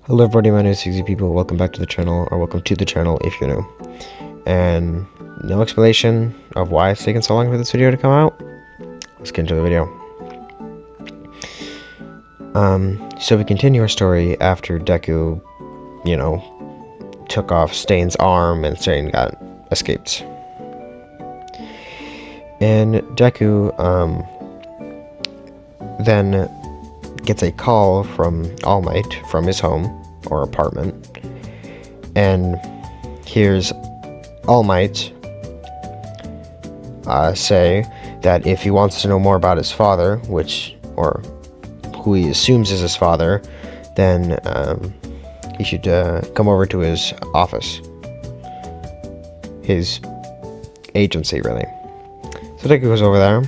Hello everybody, my name is Easy People. Welcome back to the channel, or welcome to the channel if you're new. And no explanation of why it's taken so long for this video to come out. Let's get into the video. So we continue our story after Deku, took off Stain's arm and Stain got escaped. And Deku, then gets a call from All Might from his home or apartment, and hears All Might say that if he wants to know more about his father, or who he assumes is his father, then he should come over to his office, his agency, really. So Deku goes over there,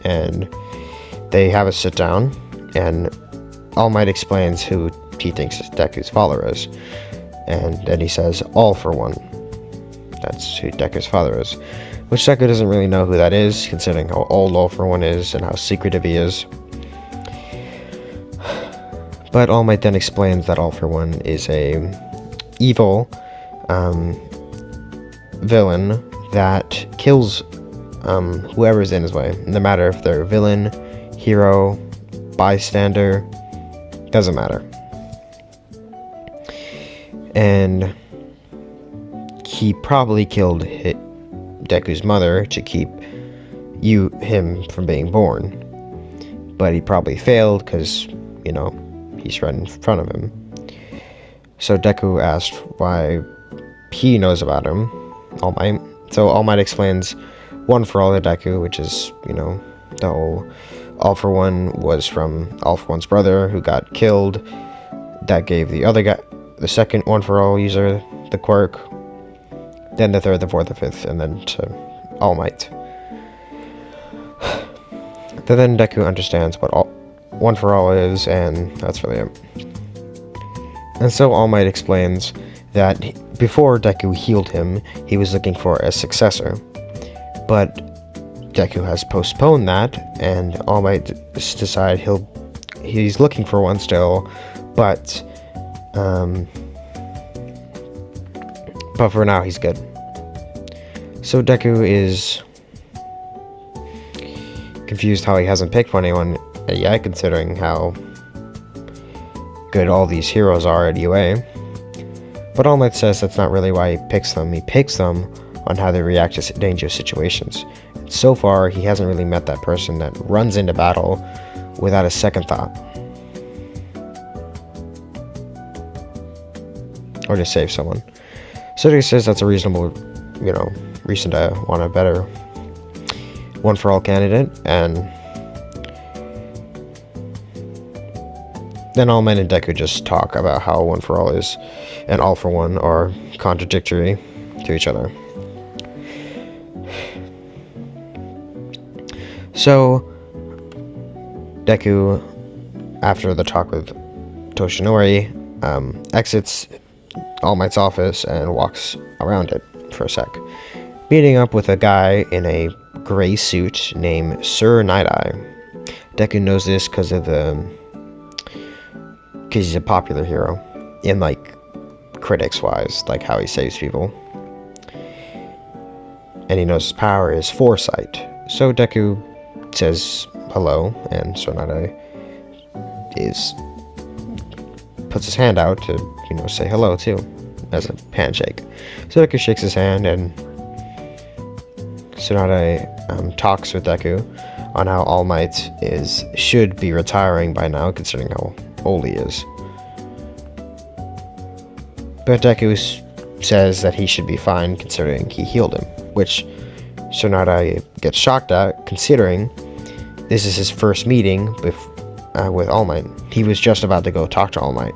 and they have a sit down, and All Might explains who he thinks Deku's father is, and then he says, "All for one." That's who Deku's father is, which Deku doesn't really know who that is, considering how old All for One is and how secretive he is. But All Might then explains that All for One is a evil villain that kills whoever's in his way, no matter if they're villain, hero, bystander, doesn't matter. And he probably killed Deku's mother to keep him from being born, but he probably failed because he's right in front of him. So Deku asked why he knows about him, All Might. So All Might explains one for all to Deku, which is the whole All for One was from All for One's brother who got killed. That gave the other guy, the second One for All user, the quirk. Then the third, the fourth, the fifth, and then to All Might. Then Deku understands what One for All is, and that's really it. And so All Might explains that before Deku healed him, he was looking for a successor. But Deku has postponed that, and All Might decide he's looking for one still, but for now he's good. So Deku is confused how he hasn't picked anyone yet, considering how good all these heroes are at UA. But All Might says that's not really why he picks them. He picks them on how they react to dangerous situations. So far, he hasn't really met that person that runs into battle without a second thought, or to save someone. So he says that's a reasonable, reason to want a better One for All candidate. And then All Might and Deku just talk about how One for All is and All for One are contradictory to each other. So Deku, after the talk with Toshinori, exits All Might's office and walks around it for a sec, meeting up with a guy in a gray suit named Sir Night-Eye. Deku knows this because he's a popular hero, in critics-wise, like how he saves people. And he knows his power is foresight. So Deku says hello, and Sir Night-Eye puts his hand out to, say hello too, as a handshake. So Deku shakes his hand, and Sir Night-Eye talks with Deku on how All Might should be retiring by now, considering how old he is. But Deku says that he should be fine, considering he healed him, which Sir Night-Eye gets shocked at, considering this is his first meeting with All Might. He was just about to go talk to All Might,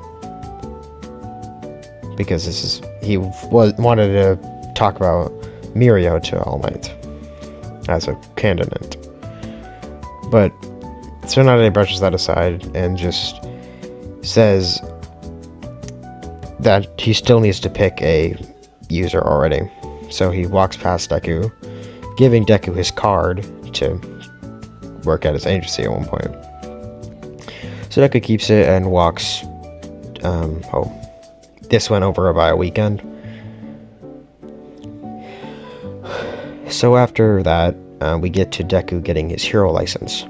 because he wanted to talk about Mirio to All Might as a candidate. But Sir Night-Eye brushes that aside and just says that he still needs to pick a user already. So he walks past Deku, giving Deku his card to work at his agency at one point. So Deku keeps it and walks this went over by a weekend. So after that, we get to Deku getting his hero license.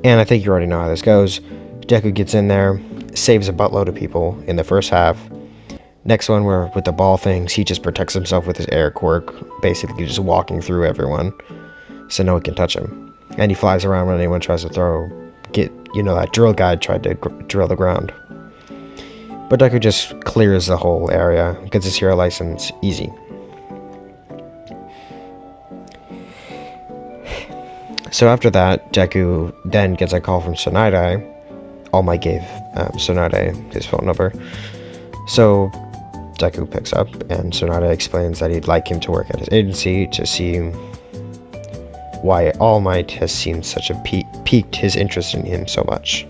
And I think you already know how this goes. Deku gets in there, saves a buttload of people in the first half. Next one, where with the ball things, he just protects himself with his air quirk, basically just walking through everyone, so no one can touch him. And he flies around when anyone tries to that drill guy tried to drill the ground. But Deku just clears the whole area, gets his hero license, easy. So after that, Deku then gets a call from Tsunade. All Might gave Tsunade his phone number. So Deku picks up, and Tsunade explains that he'd like him to work at his agency to see why All Might has seemed such a piqued his interest in him so much.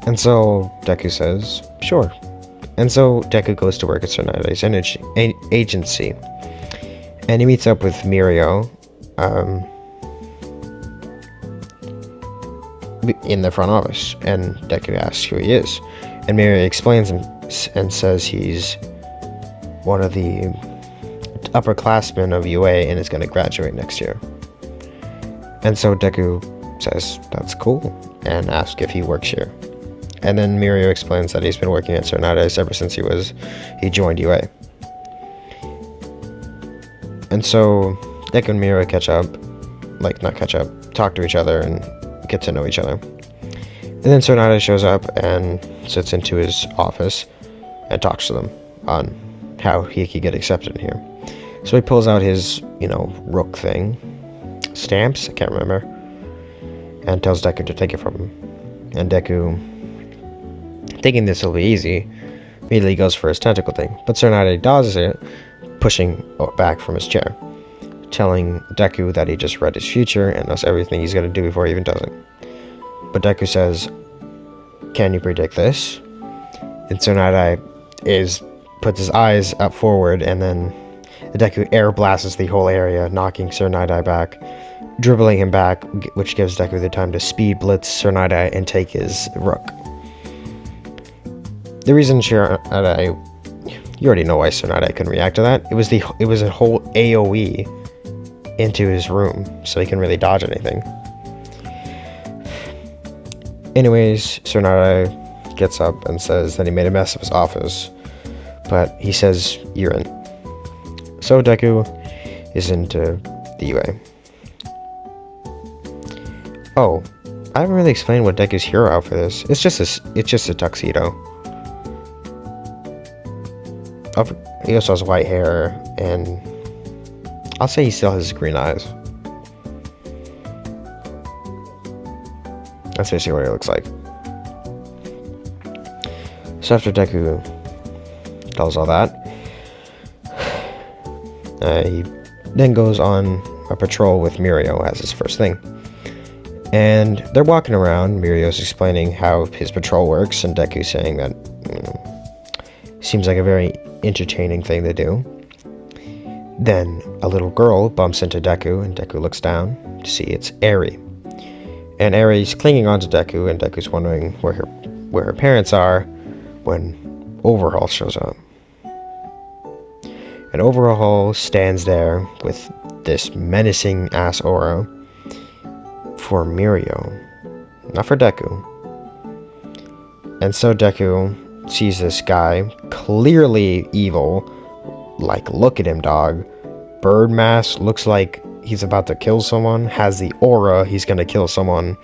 And so Deku says, sure. And so Deku goes to work at Tsunade's agency. And he meets up with Mirio in the front office. And Deku asks who he is. And Mirio explains him and says he's one of the upperclassmen of UA and is going to graduate next year. And so Deku says that's cool and asks if he works here. And then Mirio explains that he's been working at Tsunade's ever since he joined UA. And so Deku and Mirio talk to each other and get to know each other. And then Tsunade shows up and sits into his office and talks to them on how he could get accepted in here. So he pulls out his, Rook thing, stamps, I can't remember, and tells Deku to take it from him. And Deku, thinking this will be easy, immediately goes for his tentacle thing. But Tsunade dodges it, pushing back from his chair, telling Deku that he just read his future and knows everything he's going to do before he even does it. But Deku says, can you predict this? And Tsunade puts his eyes up forward, and then Deku air blasts the whole area, knocking Tsunade back, dribbling him back, which gives Deku the time to speed blitz Tsunade and take his Rook. The reason Tsunade, you already know why Tsunade couldn't react to that. It was a whole AoE into his room, so he couldn't really dodge anything. Anyways, Tsunade gets up and says that he made a mess of his office, but he says you're in. So Deku is into the UA. Oh, I haven't really explained what Deku's hero outfit is. It's just a tuxedo. He also has white hair, and I'll say he still has green eyes. That's basically what he looks like. So after Deku does all that, he then goes on a patrol with Mirio as his first thing. And they're walking around, Mirio's explaining how his patrol works, and Deku's saying that seems like a very entertaining thing to do. Then a little girl bumps into Deku, and Deku looks down to see it's Eri. And Eri's clinging on to Deku, and Deku's wondering where her parents are when Overhaul shows up. And Overhaul stands there with this menacing ass aura for Mirio, not for Deku. And so Deku sees this guy, clearly evil, like, look at him, dog. Bird mask, looks like he's about to kill someone, has the aura he's gonna kill someone,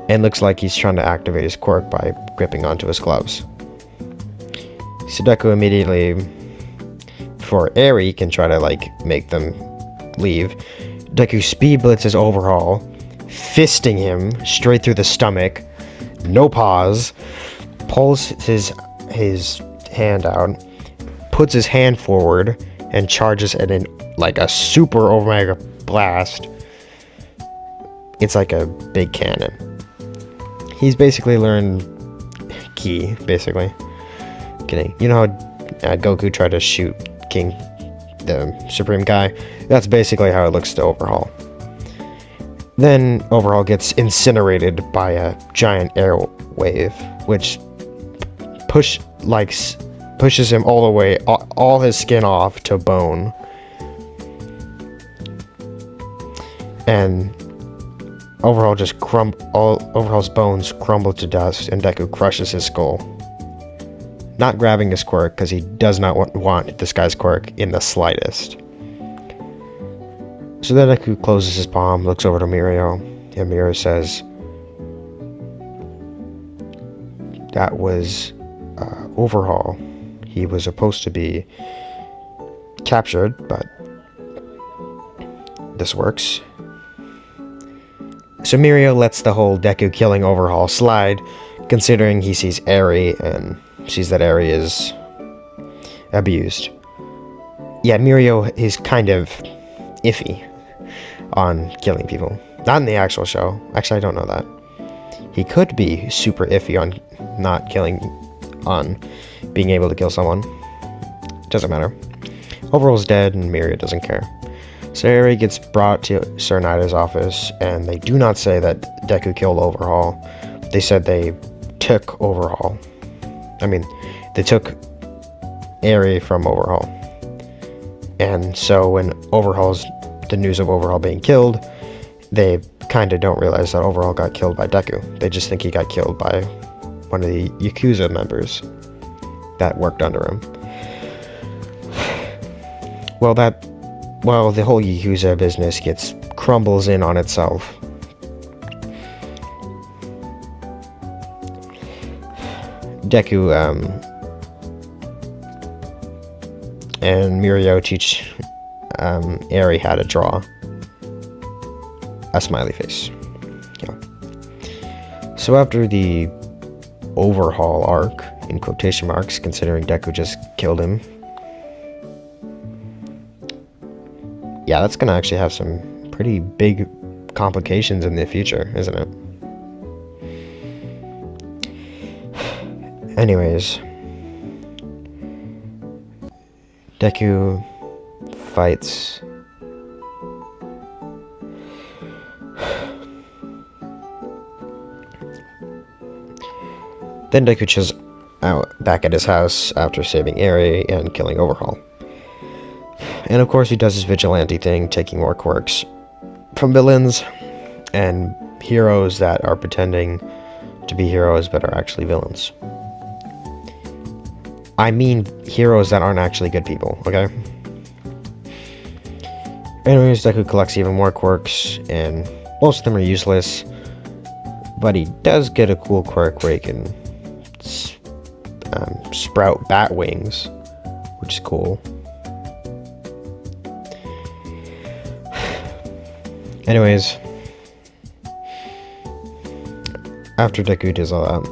and looks like he's trying to activate his quirk by gripping onto his gloves. So Deku immediately, before Eri can try to, make them leave, Deku speed blitzes Overhaul, fisting him straight through the stomach, no pause, pulls his hand out, puts his hand forward, and charges it in like a super omega blast. It's like a big cannon. He's basically learned Ki, basically. Kidding. You know how Goku tried to shoot King, the Supreme guy? That's basically how it looks to Overhaul. Then Overhaul gets incinerated by a giant air wave, which pushes him all the way, all his skin off to bone. And Overhaul's bones crumble to dust, and Deku crushes his skull, not grabbing his quirk because he does not want this guy's quirk in the slightest. So then Deku closes his palm, looks over to Mirio, and Mirio says, "That was Overhaul. He was supposed to be captured, but this works." So Mirio lets the whole Deku killing Overhaul slide, considering he sees Eri and sees that Eri is abused. Yeah, Mirio is kind of iffy on killing people. Not in the actual show. Actually, I don't know that. He could be super iffy on not killing, on being able to kill someone. Doesn't matter. Overhaul's dead and Mirio doesn't care. So Eri gets brought to Sir Nida's office, and they do not say that Deku killed Overhaul. They said they took Overhaul. I mean, they took Eri from Overhaul. And so when the news of Overhaul being killed, they kind of don't realize that Overhaul got killed by Deku. They just think he got killed by one of the Yakuza members that worked under him. Well, the whole Yakuza business crumbles in on itself. Deku and Mirio teach Eri how to draw a smiley face. Yeah. So after the Overhaul arc, in quotation marks, considering Deku just killed him, yeah, that's gonna actually have some pretty big complications in the future, isn't it? Anyways, Deku fights then Deku chills out back at his house after saving Eri and killing Overhaul. And of course he does his vigilante thing, taking more quirks from villains and heroes that are pretending to be heroes but are actually villains. I mean heroes that aren't actually good people, okay? Anyways, Deku collects even more quirks, and most of them are useless, but he does get a cool quirk where he can sprout bat wings, which is cool. Anyways, after Deku does all that,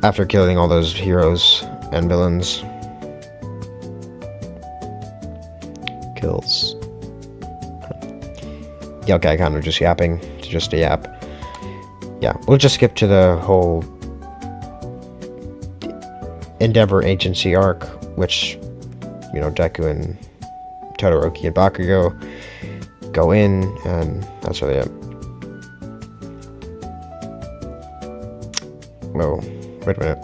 after killing all those heroes and villains, kills. Yeah, okay, kind of just yapping, just a yap. Yeah, we'll just skip to the whole Endeavor Agency arc, which, you know, Deku and Todoroki and Bakugo go in, and that's really it. Whoa, wait a minute.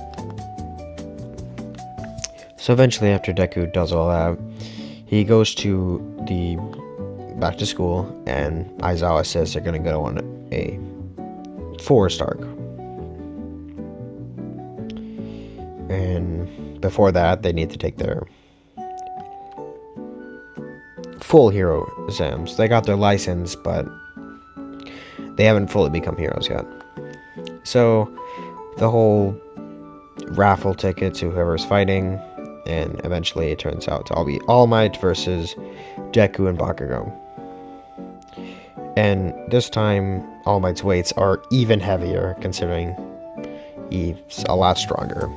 So eventually, after Deku does all that, he goes back to school, and Aizawa says they're gonna go on a forest arc. And before that, they need to take their full hero exams. They got their license, but they haven't fully become heroes yet. So the whole raffle tickets, whoever's fighting, and eventually it turns out to all be All Might versus Deku and Bakugo. And this time, All Might's weights are even heavier, considering he's a lot stronger.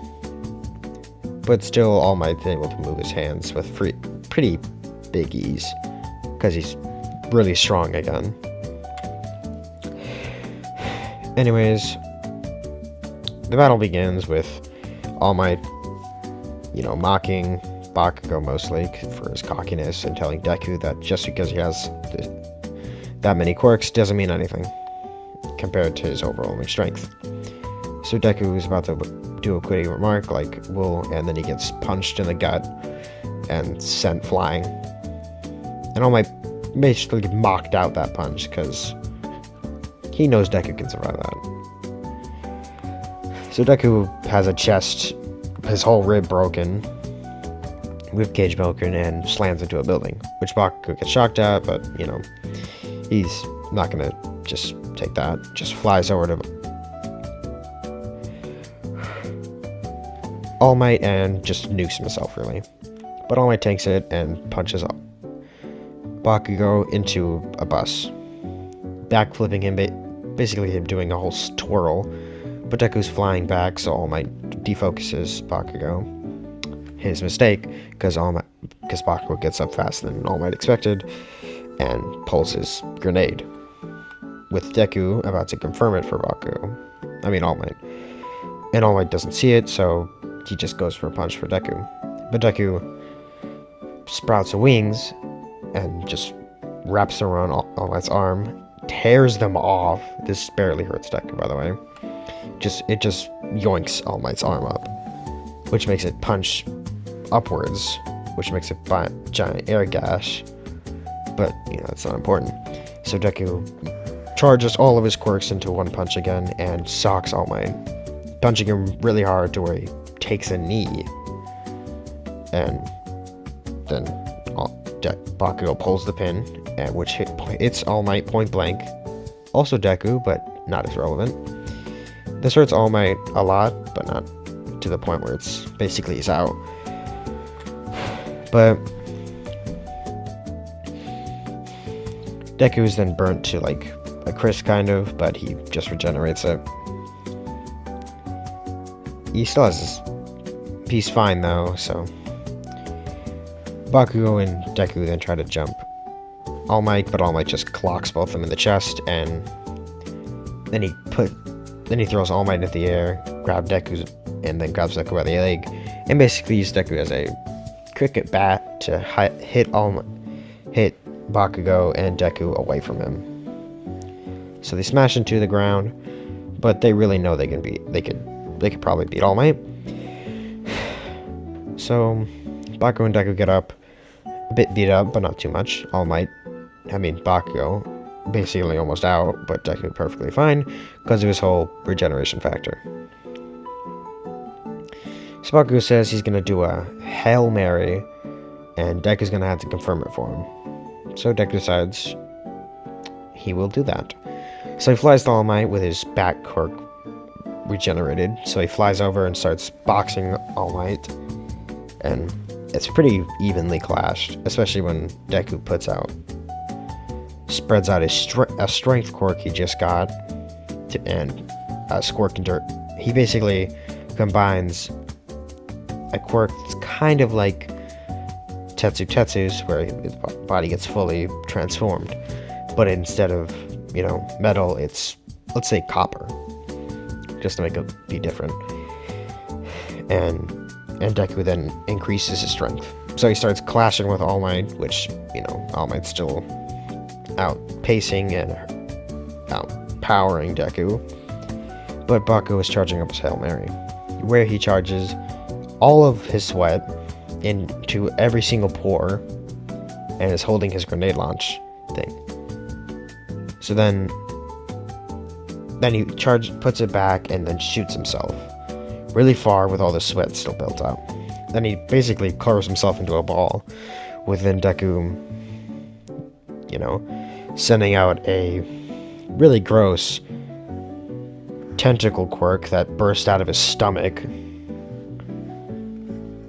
But still, All Might's able to move his hands with pretty big ease, because he's really strong again. Anyways, the battle begins with All Might, mocking Bakugo mostly for his cockiness and telling Deku that just because he has that many quirks doesn't mean anything compared to his overwhelming strength. So Deku is about to do a quitting remark like, and then he gets punched in the gut and sent flying. And All Might basically mocked out that punch because he knows Deku can survive that. So Deku has a chest, his whole rib broken, rib cage broken, and slams into a building, which Bakugo gets shocked at, but, he's not gonna just take that. Just flies over to All Might and just nukes himself, really. But All Might tanks it and punches Bakugo into a bus, backflipping him, basically him doing a whole twirl. But Deku's flying back, so All Might defocuses Bakugo. His mistake, because Bakugo gets up faster than All Might expected, and pulls his grenade, with Deku about to confirm it for All Might. And All Might doesn't see it, so he just goes for a punch for Deku. But Deku sprouts wings and just wraps around All Might's arm, tears them off. This barely hurts Deku, by the way. It just yoinks All Might's arm up, which makes it punch upwards, which makes a giant air gash. But, it's not important. So Deku charges all of his quirks into one punch again and socks All Might, punching him really hard to where he takes a knee. And then Bakugo pulls the pin, which hits All Might point blank. Also Deku, but not as relevant. This hurts All Might a lot, but not to the point where it's basically he's out. But Deku is then burnt to like a crisp kind of, but he just regenerates it. He still has his piece fine though, so Bakugo and Deku then try to jump All Might, but All Might just clocks both of them in the chest, and then he throws All Might into the air, grabs Deku by the leg, and basically uses Deku as a cricket bat to hit Bakugo and Deku away from him. So they smash into the ground, but they really know they could probably beat All Might. So Bakugo and Deku get up, a bit beat up, but not too much. Bakugo basically almost out, but Deku perfectly fine because of his whole regeneration factor. So Bakugo says he's gonna do a Hail Mary, and Deku's gonna have to confirm it for him. So Deku decides he will do that. So he flies to All Might with his back quirk regenerated. So he flies over and starts boxing All Might, and it's pretty evenly clashed, especially when Deku spreads out a strength quirk he just got, and a Squirk Dirt. He basically combines a quirk that's kind of like Tetsu's, where his body gets fully transformed, but instead of metal, it's, let's say, copper, just to make it be different. And Deku then increases his strength, so he starts clashing with All Might, which All Might's still outpacing and outpowering Deku, but Bakugo is charging up his Hail Mary, where he charges all of his sweat into every single pore and is holding his grenade launch thing. So then he puts it back and then shoots himself really far with all the sweat still built up. Then he basically carves himself into a ball, with then Deku sending out a really gross tentacle quirk that burst out of his stomach.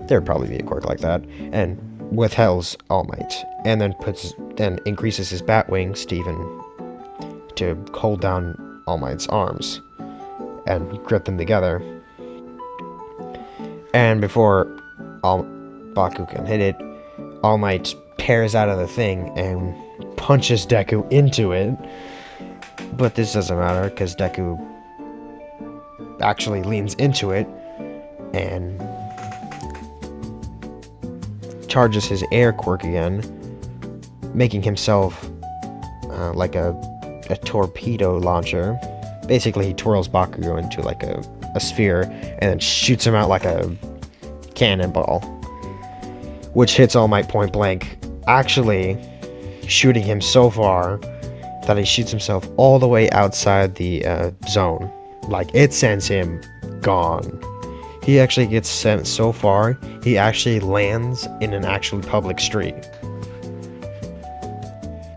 There'd probably be a quirk like that, and withholds All Might, and then increases his bat wings to hold down All Might's arms and grip them together. And before Baku can hit it, All Might tears out of the thing and punches Deku into it. But this doesn't matter because Deku actually leans into it and charges his air quirk again, making himself like a torpedo launcher. Basically, he twirls Bakugo into like a a sphere and then shoots him out like a cannonball, which hits All Might point blank, actually shooting him so far that he shoots himself all the way outside the zone. Like, it sends him gone. He actually gets sent so far, he actually lands in an actually public street.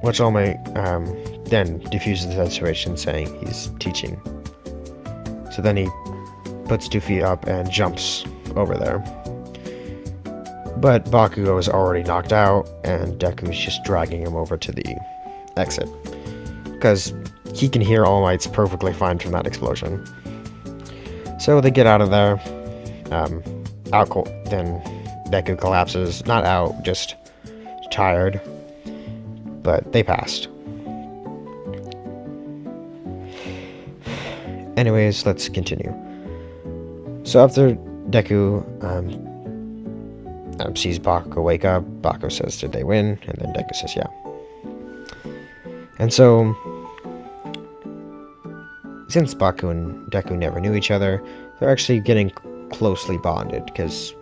Which All Might then diffuses the situation, saying he's teaching. So then he puts 2 feet up and jumps over there. But Bakugo is already knocked out, and Deku's just dragging him over to the exit. Because he can hear All Might's perfectly fine from that explosion. So they get out of there. Then Deku collapses. Not out, just tired. But they passed. Anyways, let's continue. So after Deku sees Bakugo wake up, Bakugo says, "Did they win?" And then Deku says, "Yeah." And so, since Baku and Deku never knew each other, they're actually getting closely bonded because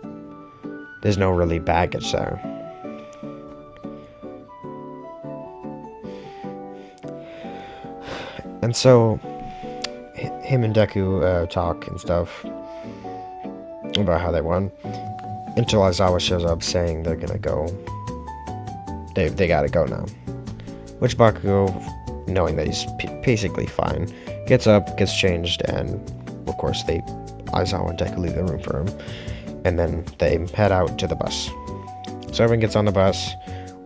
there's no really baggage there. And so, him and Deku talk and stuff about how they won, until Aizawa shows up saying they're gonna go. They gotta go now. Which Bakugo, knowing that he's basically fine, gets up, gets changed, and of course Aizawa and Deku leave the room for him. And then they head out to the bus. So everyone gets on the bus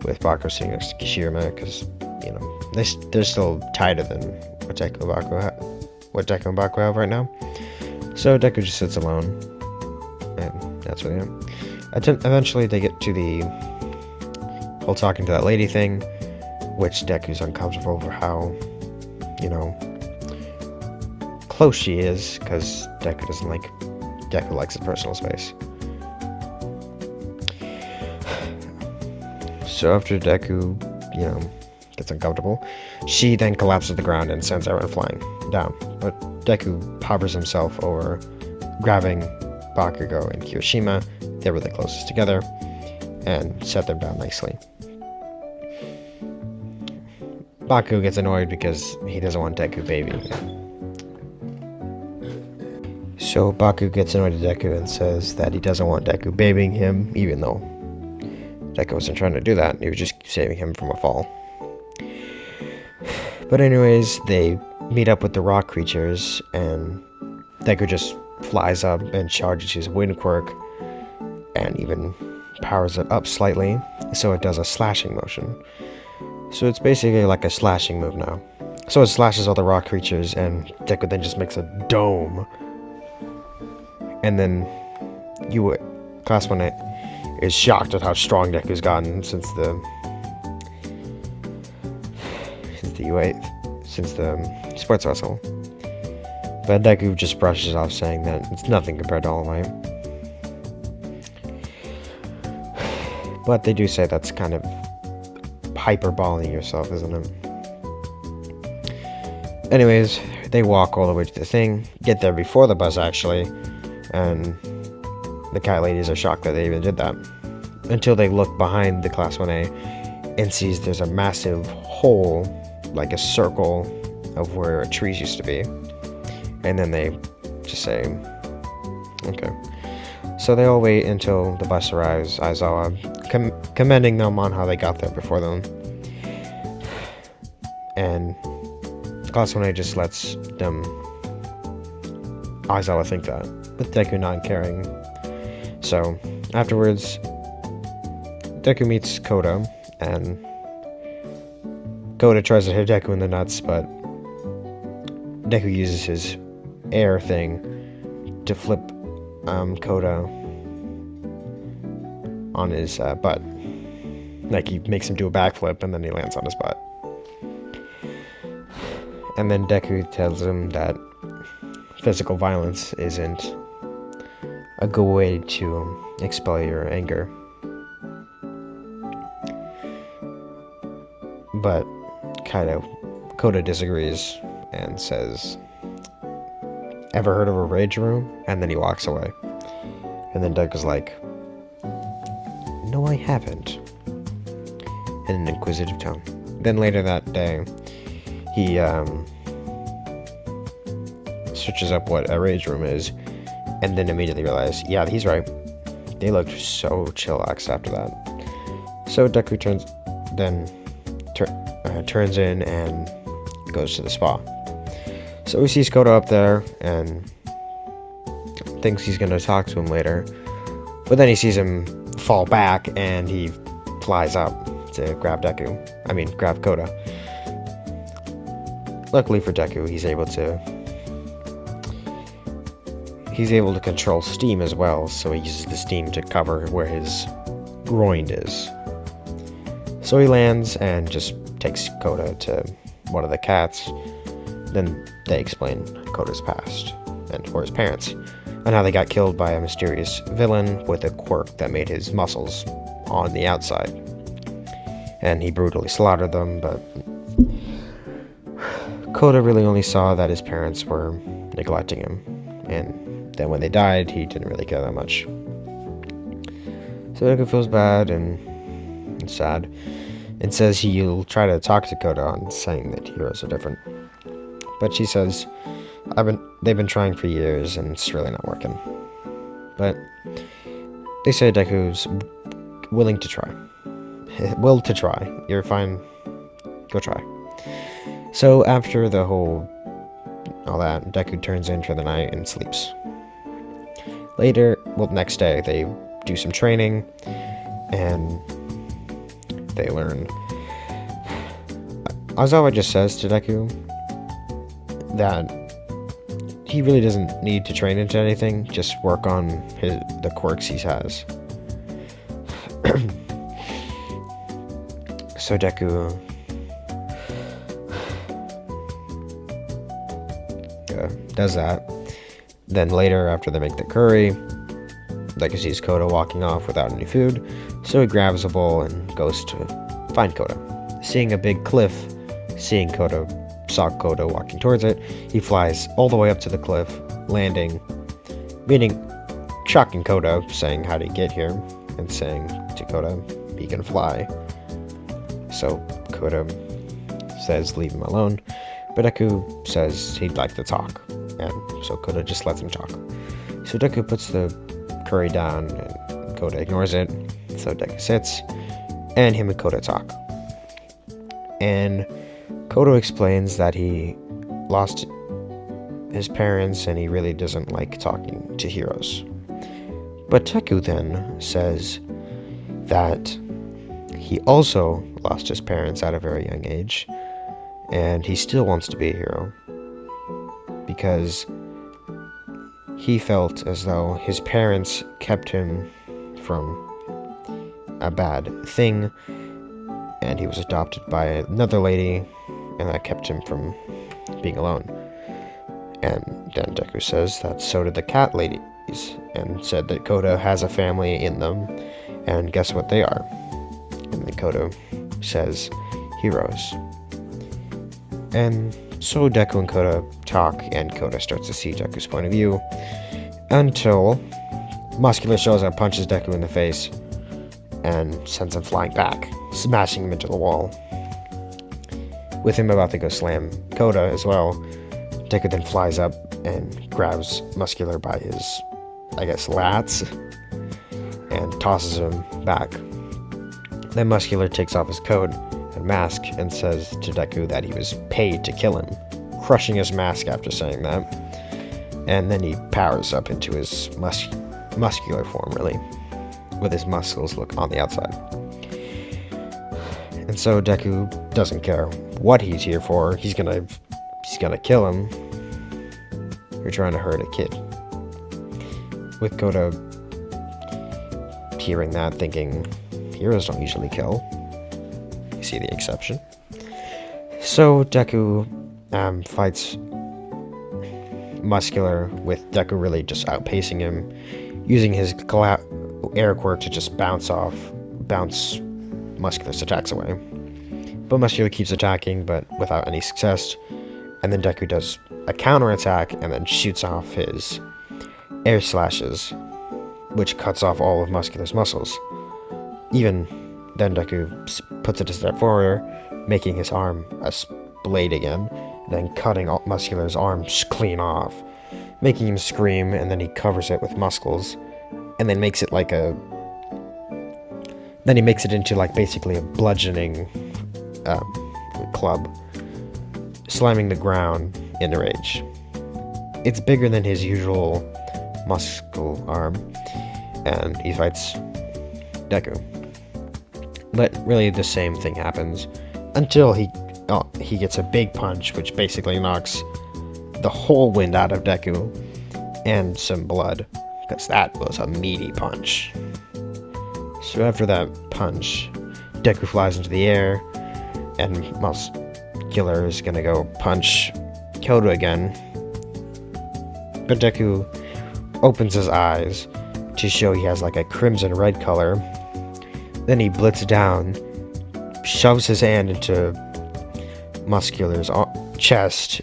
with Bakugo sitting next to Kishirima because, you know, they're still tighter than what Deku and Bakugo have right now. So Deku just sits alone, and that's what they do. Eventually they get to the whole talking to that lady thing, which Deku's uncomfortable over how, you know, close she is, because Deku likes his personal space. So after Deku, you know, gets uncomfortable, she then collapses to the ground and sends everyone flying down. But Deku hovers himself over, grabbing Bakugo and Kirishima. They were the closest together, and set them down nicely. Bakugo gets annoyed because he doesn't want Deku babying him. So Bakugo gets annoyed at Deku and says that he doesn't want Deku babying him, even though Deku wasn't trying to do that. He was just saving him from a fall. But anyways, they meet up with the rock creatures, and Deku just flies up and charges his wind quirk, and even powers it up slightly, so it does a slashing motion. So it's basically like a slashing move now. So it slashes all the rock creatures, and Deku then just makes a dome. And then Class 1A is shocked at how strong Deku's gotten since the sports vessel. But Deku just brushes off, saying that it's nothing compared to All Might. But they do say that's kind of hyperboling yourself, isn't it? Anyways, they walk all the way to the thing, get there before the bus actually, and the cat ladies are shocked that they even did that. Until they look behind the Class 1A and sees there's a massive hole, like a circle of where trees used to be. And then they just say, okay. So they all wait until the bus arrives, Aizawa commending them on how they got there before them. And Class 1A just lets Aizawa think that, with Deku not caring. So afterwards, Deku meets Koda, and Koda tries to hit Deku in the nuts, but Deku uses his air thing to flip Koda on his butt. Like, he makes him do a backflip, and then he lands on his butt. And then Deku tells him that physical violence isn't a good way to expel your anger. But kind of Koda disagrees and says, ever heard of a rage room? And then he walks away. And then Deku's like, no, I haven't. In an inquisitive tone. Then later that day, he searches up what a rage room is, and then immediately realizes, yeah, he's right. They looked so chillaxed after that. So Deku turns in and goes to the spa. So he sees Koda up there and thinks he's gonna talk to him later, but then he sees him fall back and he flies up to grab Koda. Luckily for Deku, he's able to control steam as well, so he uses the steam to cover where his groin is. So he lands and just takes Koda to one of the cats. Then they explain Koda's past or his parents, and how they got killed by a mysterious villain with a quirk that made his muscles on the outside. And he brutally slaughtered them, but Koda really only saw that his parents were neglecting him, and then when they died, he didn't really care that much. So Deku feels bad and sad, and says he'll try to talk to Koda on saying that heroes are different. But she says, they've been trying for years, and it's really not working. But they say Deku's willing to try. Will to try. You're fine. Go try. So after all that, Deku turns in for the night and sleeps. Next day, they do some training, and they learn. Aizawa just says to Deku that he really doesn't need to train into anything, just work on the quirks he has. So Deku does that. Then later, after they make the curry, Deku sees Koda walking off without any food, so he grabs a bowl and goes to find Koda. Seeing a big cliff, saw Koda walking towards it, he flies all the way up to the cliff, landing, shocking Koda, saying, "How did he get here?" and saying to Koda, "He can fly." So Koda says, "Leave him alone," but Deku says he'd like to talk, and so Koda just lets him talk. So Deku puts the curry down, and Koda ignores it, so Deku sits, and him and Koda talk. And Koda explains that he lost his parents and he really doesn't like talking to heroes. But Deku then says that he also lost his parents at a very young age, and he still wants to be a hero because he felt as though his parents kept him from a bad thing, and he was adopted by another lady, and that kept him from being alone. And then Deku says that so did the cat ladies, and said that Koda has a family in them, and guess what they are? And then Koda says, heroes. And so Deku and Koda talk, and Koda starts to see Deku's point of view, until Muscular shows up, punches Deku in the face, and sends him flying back, smashing him into the wall. With him about to go slam Koda as well, Deku then flies up and grabs Muscular by his, lats, and tosses him back. Then Muscular takes off his coat and mask and says to Deku that he was paid to kill him, crushing his mask after saying that. And then he powers up into his muscular form, really, with his muscles look on the outside. And so Deku doesn't care what he's here for. He's gonna kill him. You're trying to hurt a kid. With Koda hearing that, thinking heroes don't usually kill. You see the exception. So Deku fights Muscular, with Deku really just outpacing him, using his air quirk to just bounce Muscular's attacks away. But Muscular keeps attacking, but without any success, and then Deku does a counterattack and then shoots off his air slashes, which cuts off all of Muscular's muscles. Even then, Deku puts it a step forward, making his arm a blade again, then cutting Muscular's arms clean off, making him scream, and then he covers it with muscles, and then makes it like a... Then he makes it into like basically a bludgeoning club, slamming the ground in a rage. It's bigger than his usual muscle arm, and he fights Deku. But really the same thing happens until he gets a big punch, which basically knocks the whole wind out of Deku and some blood, because that was a meaty punch. So after that punch, Deku flies into the air, and Muscular is gonna go punch Kyoto again. But Deku opens his eyes to show he has like a crimson red color. Then he blitzes down, shoves his hand into Muscular's chest,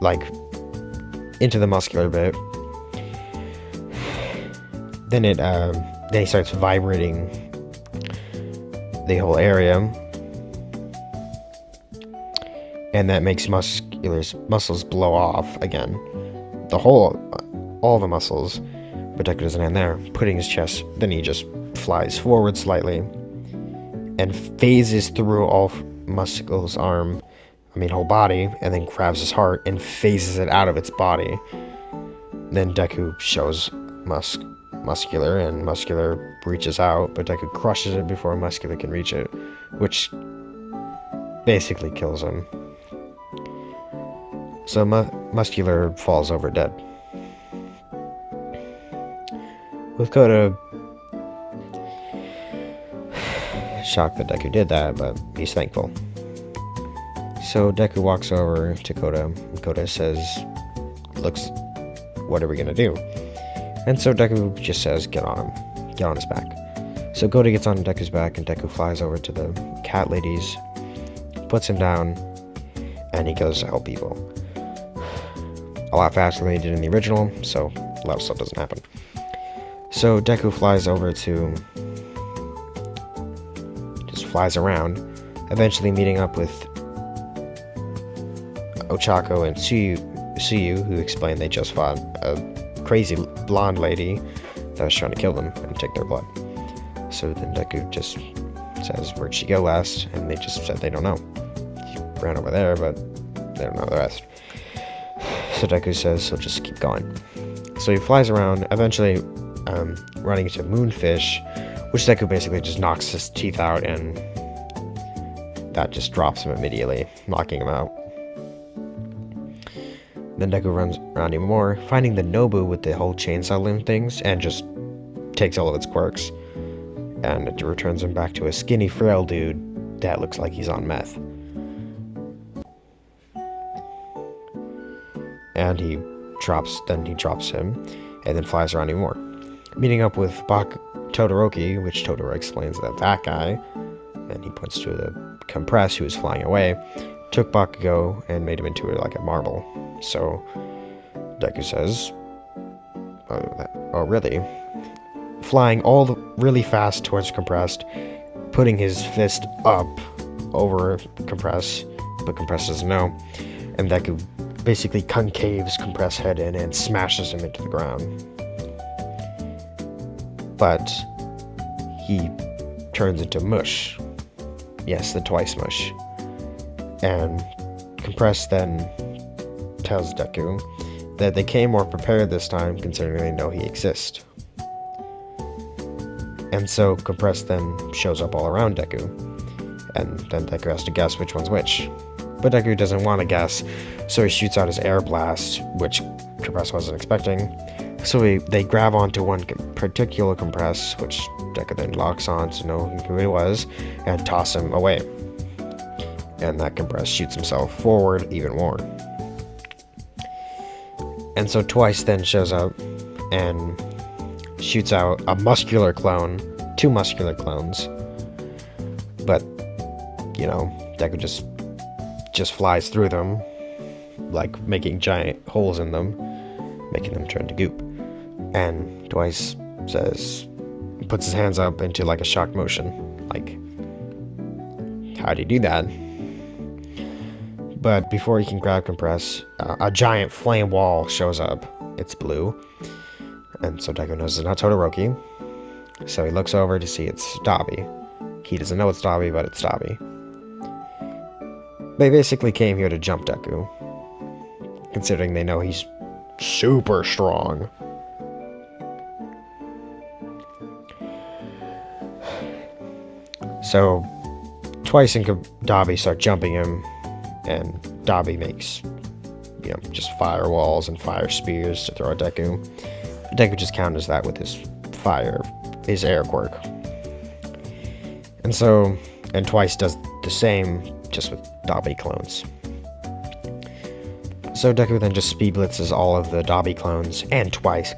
like into the muscular bit. Then he starts vibrating the whole area, and that makes Muscular's muscles blow off again. All the muscles, but Deku doesn't end there. Putting his chest, then he just flies forward slightly and phases through all Muscular's whole body, and then grabs his heart and phases it out of its body. Then Deku shows Muscular, and Muscular reaches out, but Deku crushes it before Muscular can reach it, which basically kills him. So Muscular falls over dead. With Kota shocked that Deku did that, but he's thankful. So Deku walks over to Kota, and Kota says, "Looks, what are we gonna do?" And so Deku just says, "Get on him. Get on his back." So Kota gets on Deku's back, and Deku flies over to the cat ladies, puts him down, and he goes to help people. A lot faster than he did in the original, so a lot of stuff doesn't happen. So Deku flies over to... just flies around, eventually meeting up with Ochako and Tsuyu, who explained they just fought a crazy blonde lady that was trying to kill them and take their blood. So then Deku just says, "Where'd she go last?" And they just said they don't know. She ran over there, but they don't know the rest. So Deku says he'll just keep going. So he flies around, eventually running into Moonfish, which Deku basically just knocks his teeth out, and that just drops him immediately, knocking him out. Then Deku runs around even more, finding the Nobu with the whole chainsaw limb things, and just takes all of its quirks. And it returns him back to a skinny, frail dude that looks like he's on meth. And he drops him, and then flies around even more. Meeting up with Todoroki, which Todoroki explains that guy, and he points to the Compress who was flying away, took Bakugo and made him into like a marble. So Deku says, oh really? Flying really fast towards Compressed, putting his fist up over Compress, but Compress doesn't know, and Deku basically concaves Compress head in and smashes him into the ground. But he turns into mush. Yes, the twice mush. And Compress then tells Deku that they came more prepared this time, considering they know he exists. And so Compress then shows up all around Deku, and then Deku has to guess which one's which. But Deku doesn't want to guess, so he shoots out his air blast, which Compress wasn't expecting. So they grab onto one particular Compress, which Deku then locks on to know who he was, and toss him away. And that Compress shoots himself forward even more. And so Twice then shows up and shoots out a muscular clone, 2 muscular clones. But, Deku just flies through them like making giant holes in them, making them turn to goop. And Twice puts his hands up into like a shocked motion, like, how'd he do that? But before he can grab Compress, a giant flame wall shows up. It's blue, and so Deku knows it's not Todoroki. So he looks over to see it's Dabi. He doesn't know it's Dabi, but it's Dabi. They basically came here to jump Deku, considering they know he's super strong. So Twice and Dabi start jumping him, and Dabi makes, just firewalls and fire spears to throw at Deku. Deku just counters that with his air quirk. And Twice does the same, just with Dabi clones. So Deku then just speed blitzes all of the Dabi clones, and Twice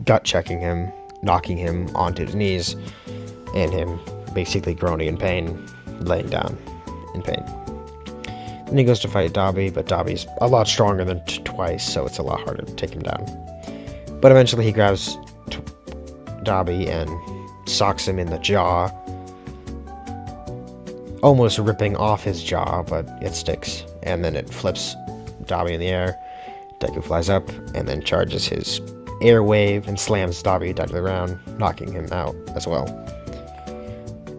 gut checking him, knocking him onto his knees, and him basically groaning in pain, laying down in pain. Then he goes to fight Dabi, but Dabi's a lot stronger than Twice, so it's a lot harder to take him down. But eventually he grabs Dabi and socks him in the jaw, almost ripping off his jaw, but it sticks, and then it flips Dabi in the air. Deku flies up and then charges his air wave and slams Dabi down to the ground, knocking him out as well.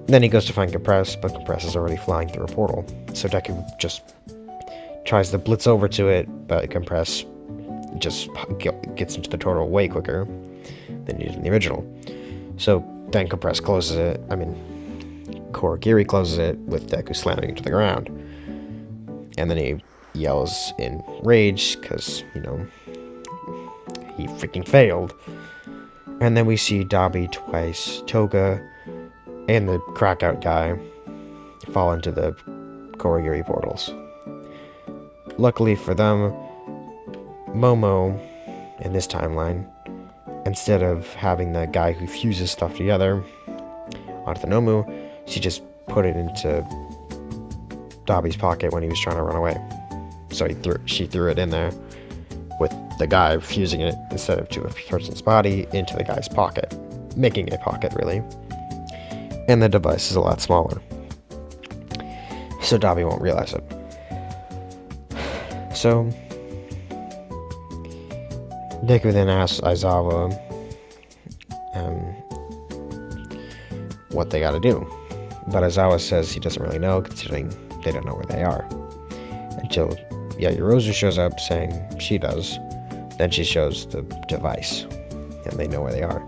Then he goes to find Compress, but Compress is already flying through a portal. So Deku just tries to blitz over to it, but Compress just gets into the portal way quicker than he did in the original. So then Compress closes it. Kurogiri closes it with Deku slamming into the ground. And then he yells in rage because, he freaking failed. And then we see Dabi, Twice, Toga, and the Crackout guy fall into the Kurogiri portals. Luckily for them, Momo, in this timeline, instead of having the guy who fuses stuff together onto the Nomu, she just put it into Dabi's pocket when he was trying to run away. So she threw it in there with the guy fusing it instead of to a person's body into the guy's pocket, making a pocket really. And the device is a lot smaller, so Dabi won't realize it. So Deku then asks Aizawa what they gotta do, but Aizawa says he doesn't really know, considering they don't know where they are. Until Yayorozu shows up saying she does. Then she shows the device, and they know where they are.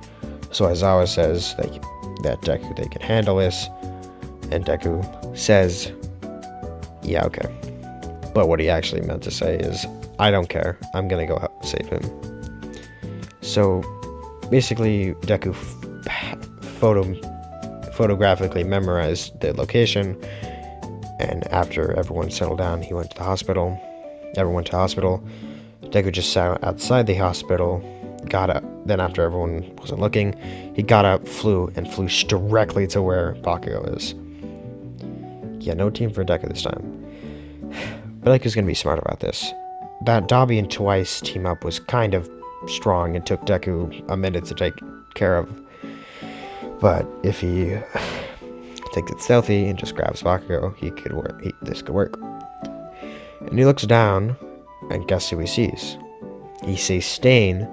So Aizawa says that Deku, they can handle this, and Deku says, yeah, okay. But what he actually meant to say is, I don't care, I'm gonna go help save him. So basically Deku photographically memorized the location, and after everyone settled down, he went to the hospital. Everyone went to the hospital. Deku just sat outside the hospital, got up. Then after everyone wasn't looking, he got up, flew directly to where Bakugo is. Yeah, no team for Deku this time. But Deku's gonna be smart about this. That Dabi and Twice team up was kind of strong and took Deku a minute to take care of. But if he takes it stealthy and just grabs Bakugo, this could work. And he looks down, and guess who he sees? He sees Stain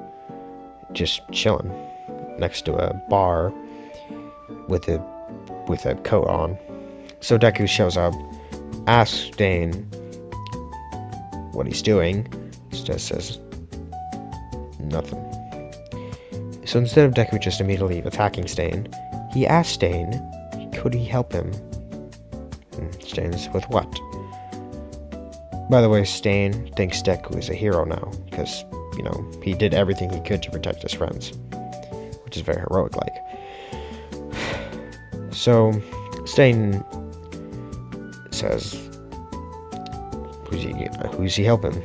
just chilling next to a bar with a coat on. So Deku shows up, asks Stain what he's doing. He just says nothing. So instead of Deku just immediately attacking Stain, he asks Stain, could he help him? And Stain is with what? By the way, Stain thinks Deku is a hero now, because, he did everything he could to protect his friends, which is very heroic-like. So, Stain says, who's he helping?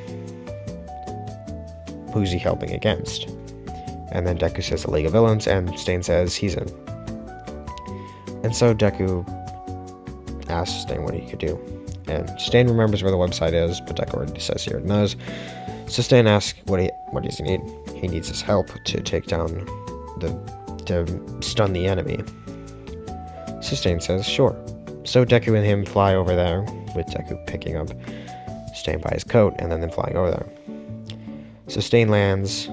Who's he helping against? And then Deku says the League of Villains, and Stain says he's in. And so Deku asks Stain what he could do. and Stain remembers where the website is, but Deku already says he already knows. So Stain asks what does he need? He needs his help to take down to stun the enemy. So Stain says, sure. So Deku and him fly over there, with Deku picking up Stain by his coat, and then them flying over there. So Stain lands,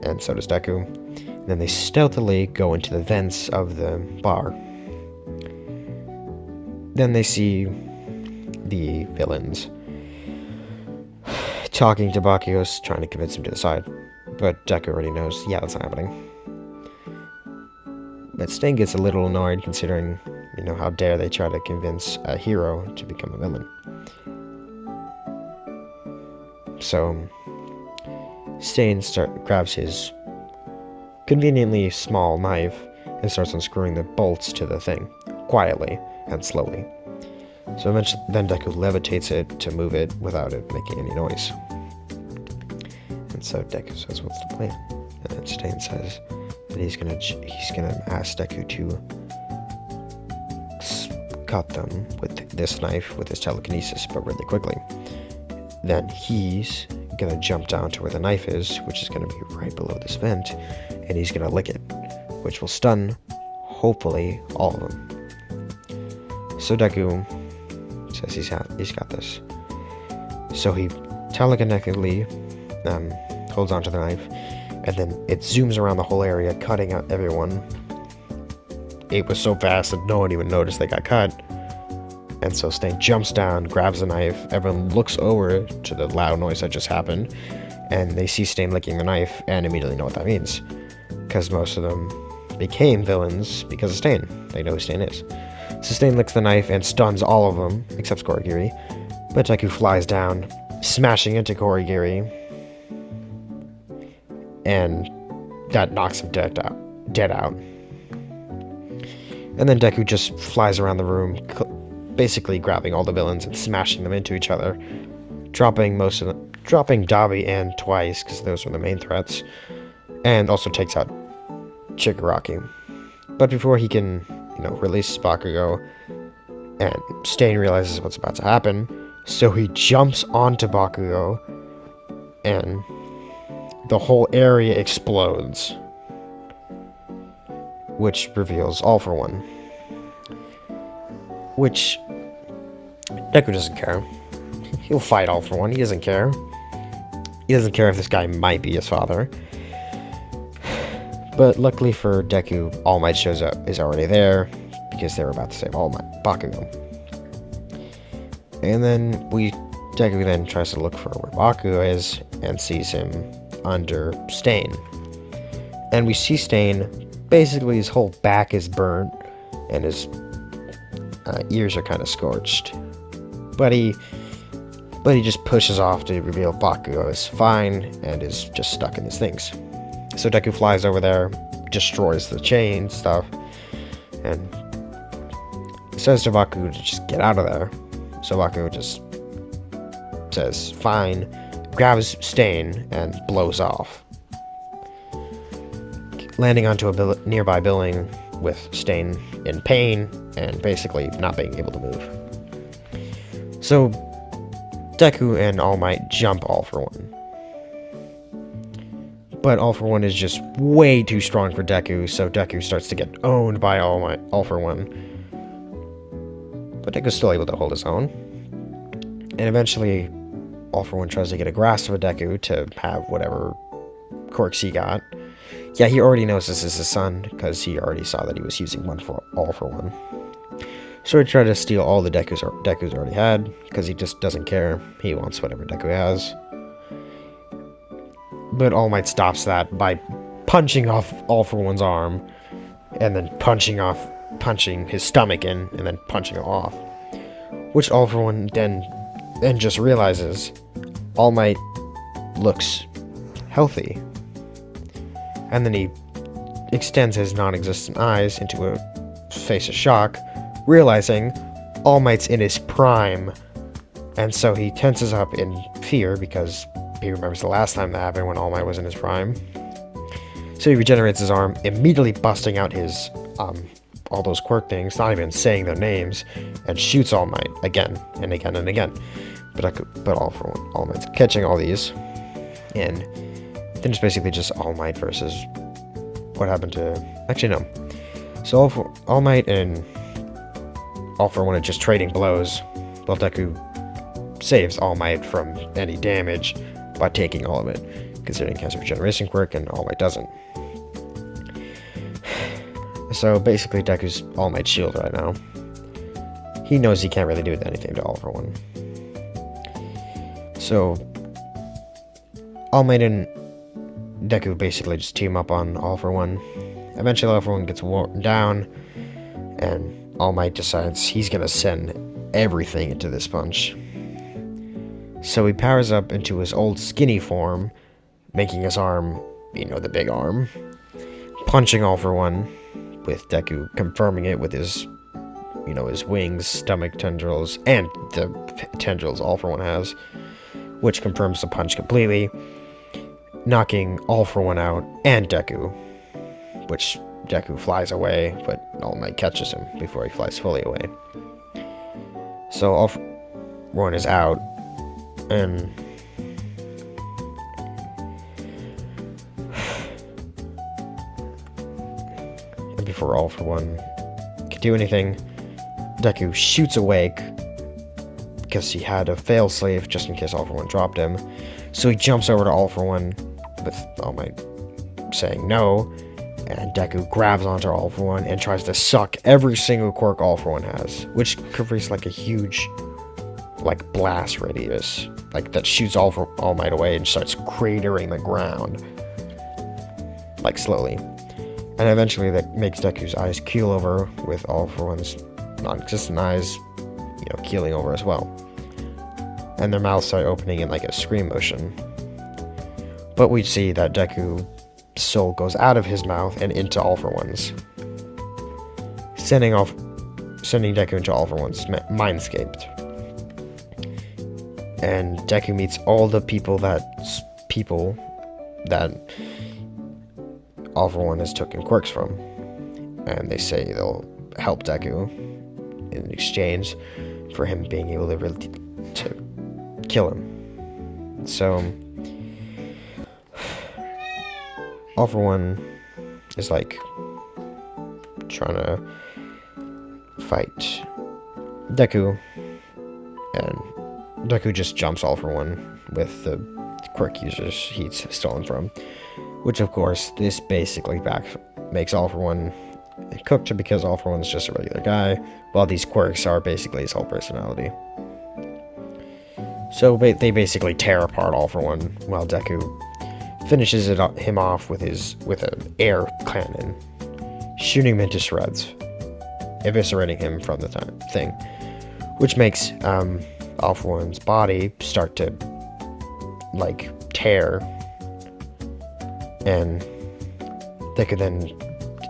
and so does Deku. And then they stealthily go into the vents of the bar. Then they see the villains talking to Bakugo, trying to convince him to the side. But Deku already knows, yeah, that's not happening. But Stain gets a little annoyed considering, how dare they try to convince a hero to become a villain. So Stain grabs his conveniently small knife and starts unscrewing the bolts to the thing, quietly and slowly. So eventually, then Deku levitates it to move it without it making any noise. And so Deku says, "What's the plan?" And then Stain says that he's gonna ask Deku to cut them with this knife with his telekinesis, but really quickly. Then he's gonna jump down to where the knife is, which is gonna be right below this vent, and he's gonna lick it, which will stun, hopefully, all of them. So Deku says he's got this. So he telekinetically holds onto the knife, and then it zooms around the whole area, cutting out everyone. It was so fast that no one even noticed they got cut. And so Stain jumps down, grabs the knife, everyone looks over to the loud noise that just happened, and they see Stain licking the knife, and immediately know what that means. Because most of them became villains because of Stain. They know who Stain is. So Stain licks the knife and stuns all of them, except Korigiri. But Deku flies down, smashing into Korigiri, and that knocks him dead out. And then Deku just flies around the room, basically grabbing all the villains and smashing them into each other, dropping Dabi and Twice, because those were the main threats, and also takes out Shigaraki. But before he can, release Bakugo, and Stain realizes what's about to happen, so he jumps onto Bakugo, and the whole area explodes, which reveals All For One. Which Deku doesn't care. He'll fight All For One. He doesn't care. He doesn't care if this guy might be his father. But luckily for Deku, All Might is already there, because they were about to save All Might, Bakugo. And then Deku then tries to look for where Bakugo is, and sees him under Stain. And we see Stain, basically his whole back is burnt, and his ears are kind of scorched. But he just pushes off to reveal Bakugo is fine, and is just stuck in his things. So Deku flies over there, destroys the chain stuff, and says to Bakugo to just get out of there. So Bakugo just says, fine, grabs Stain, and blows off, landing onto a nearby building with Stain in pain, and basically not being able to move. So Deku and All Might jump All For One. But All For One is just way too strong for Deku, so Deku starts to get owned by All For One. But Deku's still able to hold his own. And eventually, All For One tries to get a grasp of Deku to have whatever quirks he got. Yeah, he already knows this is his son, because he already saw that he was using one for All For One. So he tried to steal all the Deku's already had, because he just doesn't care. He wants whatever Deku has. But All Might stops that by punching off All For One's arm, and then punching his stomach in, and then punching it off. Which All For One then just realizes All Might looks healthy. And then he extends his non-existent eyes into a face of shock, realizing All Might's in his prime. And so he tenses up in fear, because he remembers the last time that happened when All Might was in his prime. So he regenerates his arm, immediately busting out his all those quirk things, not even saying their names, and shoots All Might again and again and again. But All Might's catching all these, and then it's basically just All Might versus what happened to. Actually, no. So All Might and All For One are just trading blows, while Deku saves All Might from any damage by taking all of it, considering he has a regeneration quirk and All Might doesn't. So basically, Deku's All Might's shield right now. He knows he can't really do anything to All For One. So All Might and Deku basically just team up on All For One. Eventually, All For One gets worn down, and All Might decides he's gonna send everything into this punch. So he powers up into his old skinny form, making his arm, the big arm, punching All For One, with Deku confirming it with his, his wings, stomach tendrils, and the tendrils All For One has, which confirms the punch completely, knocking All For One out and Deku, which Deku flies away, but All Might catches him before he flies fully away. So All For One is out, and before All For One could do anything, Deku shoots awake because he had a failsafe just in case All For One dropped him. So he jumps over to All For One with All Might saying no, and Deku grabs onto All For One and tries to suck every single quirk All For One has, which covers like a huge blast radius, that shoots All Might away and starts cratering the ground, slowly. And eventually that makes Deku's eyes keel over, with All For One's non-existent eyes, keeling over as well. And their mouths start opening in a scream motion. But we see that Deku's soul goes out of his mouth and into All For One's, sending Deku into All For One's mindscape. And Deku meets all the people that All For One has taken quirks from, and they say they'll help Deku in exchange for him being able to kill him. So All For One is trying to fight Deku, and Deku just jumps All For One with the quirk users he's stolen from, which of course this basically makes All For One cooked, because All For One's just a regular guy, while these quirks are basically his whole personality. So they basically tear apart All For One, while Deku finishes him off with an air cannon, shooting him into shreds, eviscerating him from the thing, which makes All For One's body start to tear, and Deku then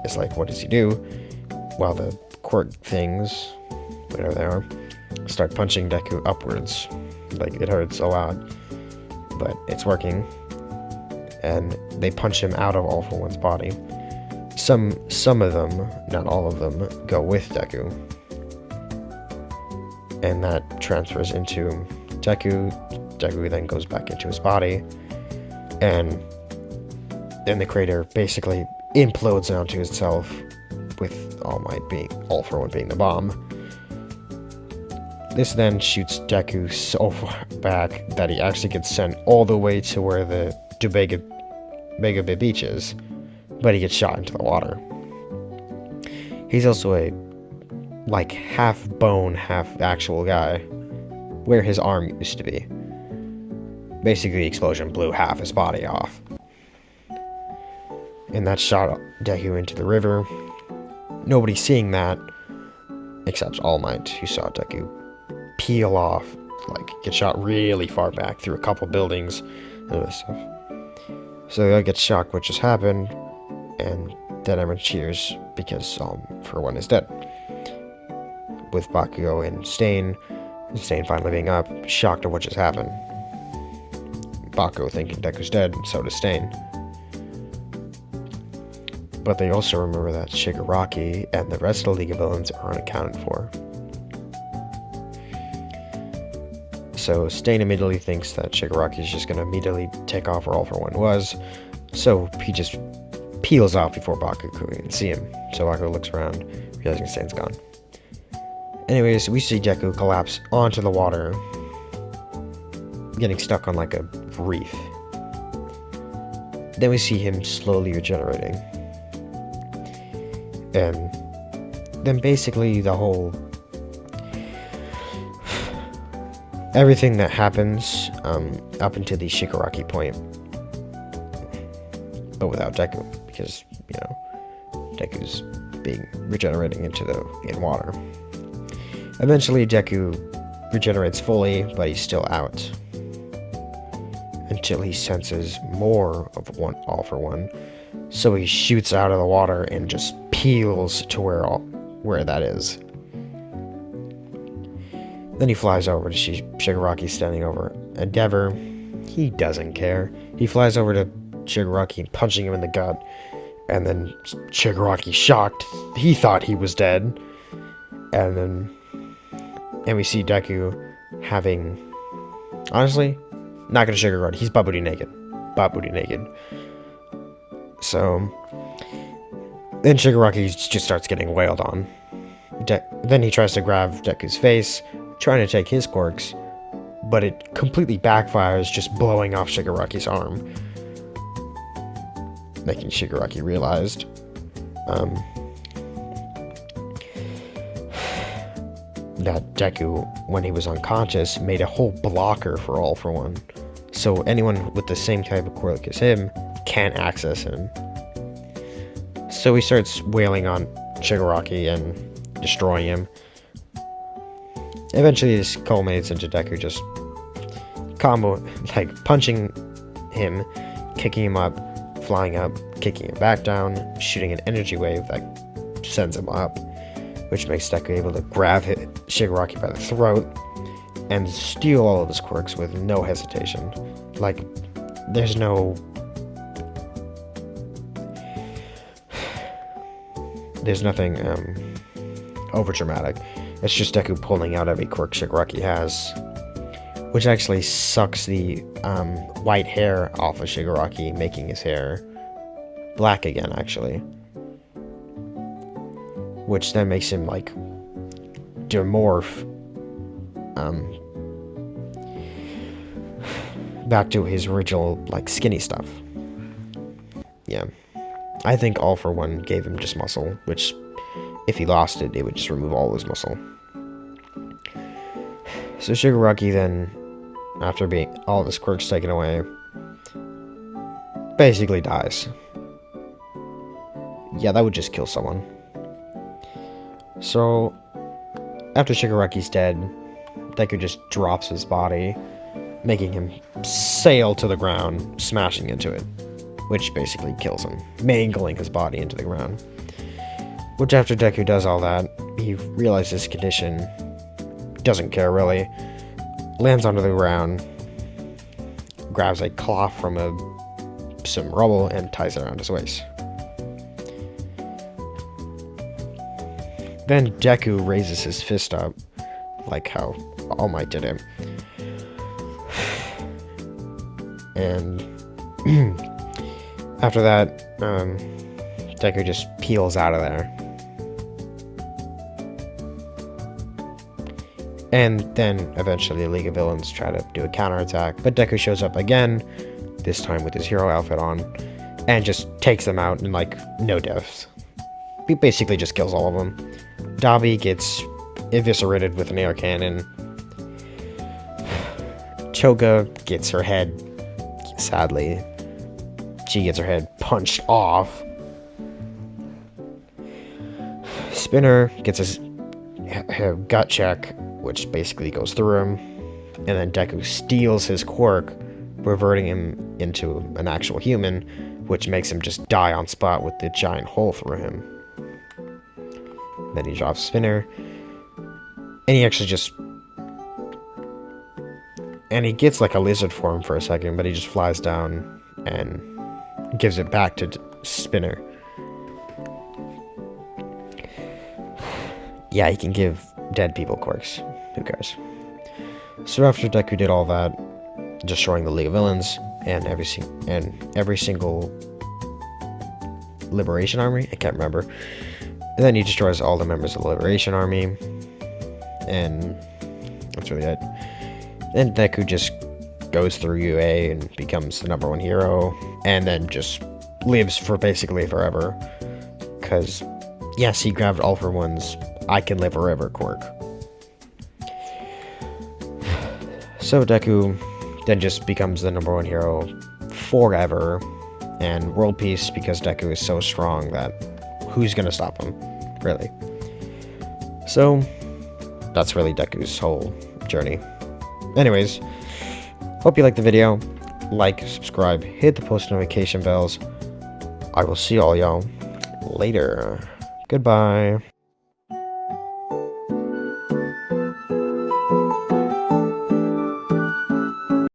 is what does he do? While the quirk things, whatever they are, start punching Deku upwards. It hurts a lot, but it's working, and they punch him out of All For One's body. Some of them, not all of them, go with Deku, and that transfers into Deku. Deku then goes back into his body, and then the crater basically implodes onto itself, with All For One being the bomb. This then shoots Deku so far back that he actually gets sent all the way to where the Mega Beach is, but he gets shot into the water. He's also a half bone, half actual guy, where his arm used to be. Basically, the explosion blew half his body off, and that shot Deku into the river. Nobody seeing that except All Might, who saw Deku peel off, get shot really far back through a couple buildings and other stuff. So they all get shocked what just happened, and then everyone cheers because For One is dead. With Bakugo and Stain finally being up, shocked at what just happened. Bakugo thinking Deku's dead, and so does Stain. But they also remember that Shigaraki and the rest of the League of Villains are unaccounted for. So Stain immediately thinks that Shigaraki is just going to immediately take off where All For One was, so he just peels off before Bakugo can even see him. So Bakugo looks around, realizing Stain's gone. Anyways, we see Deku collapse onto the water, getting stuck on like a reef. Then we see him slowly regenerating. And then basically the whole... everything that happens up until the Shigaraki point. But without Deku, because, you know, Deku's regenerating in water. Eventually, Deku regenerates fully, but he's still out. Until he senses more of All For One. So he shoots out of the water and just peels to where that is. Then he flies over to Shigaraki standing over Endeavor. He doesn't care. He flies over to Shigaraki, punching him in the gut. And then Shigaraki, shocked, he thought he was dead. And we see Deku having... honestly, not gonna sugarcoat, he's butt booty naked. So... then Shigaraki just starts getting wailed on. Then he tries to grab Deku's face, trying to take his quirks, but it completely backfires, just blowing off Shigaraki's arm. Making Shigaraki realized that Deku, when he was unconscious, made a whole blocker for All For One. So anyone with the same type of quirk as him can't access him. So he starts wailing on Shigaraki and destroying him. Eventually this culminates into Deku just punching him, kicking him up, flying up, kicking him back down, shooting an energy wave that sends him up, which makes Deku able to grab Shigaraki by the throat and steal all of his quirks with no hesitation. Like, there's no... there's nothing overdramatic. It's just Deku pulling out every quirk Shigaraki has, which actually sucks the white hair off of Shigaraki, making his hair black again, actually. Which then makes him, like, demorph back to his original, like, skinny stuff. Yeah. I think All For One gave him just muscle, which, if he lost it, it would just remove all his muscle. So Shigaraki then, after being all of his quirks taken away, basically dies. Yeah, that would just kill someone. So, after Shigaraki's dead, Deku just drops his body, making him sail to the ground, smashing into it, which basically kills him, mangling his body into the ground. Which, after Deku does all that, he realizes his condition, doesn't care really, lands onto the ground, grabs a cloth from some rubble and ties it around his waist. Then Deku raises his fist up, like how All Might did him. And after that, Deku just peels out of there. And then eventually the League of Villains try to do a counterattack, but Deku shows up again, this time with his hero outfit on, and just takes them out in, like, no deaths. He basically just kills all of them. Dabi gets eviscerated with an air cannon. Choga gets her head, sadly, she gets her head punched off. Spinner gets her gut check, which basically goes through him, and then Deku steals his quirk, reverting him into an actual human, which makes him just die on spot with the giant hole through him. Then he drops Spinner, and he actually just... and he gets like a lizard form for a second, but he just flies down and gives it back to Spinner. yeah, he can give dead people quirks. Who cares? So after Deku did all that, destroying the League of Villains and every single Liberation Army, I can't remember. And then he destroys all the members of the Liberation Army, and that's really it. Then Deku just goes through UA and becomes the #1 hero, and then just lives for basically forever. Because, yes, he grabbed All For One's I Can Live Forever quirk. So Deku then just becomes the #1 hero forever, and world peace, because Deku is so strong that who's gonna stop him, really? So that's really Deku's whole journey. Anyways, hope you liked the video. Like, subscribe, hit the post notification bells. I will see all y'all later. Goodbye.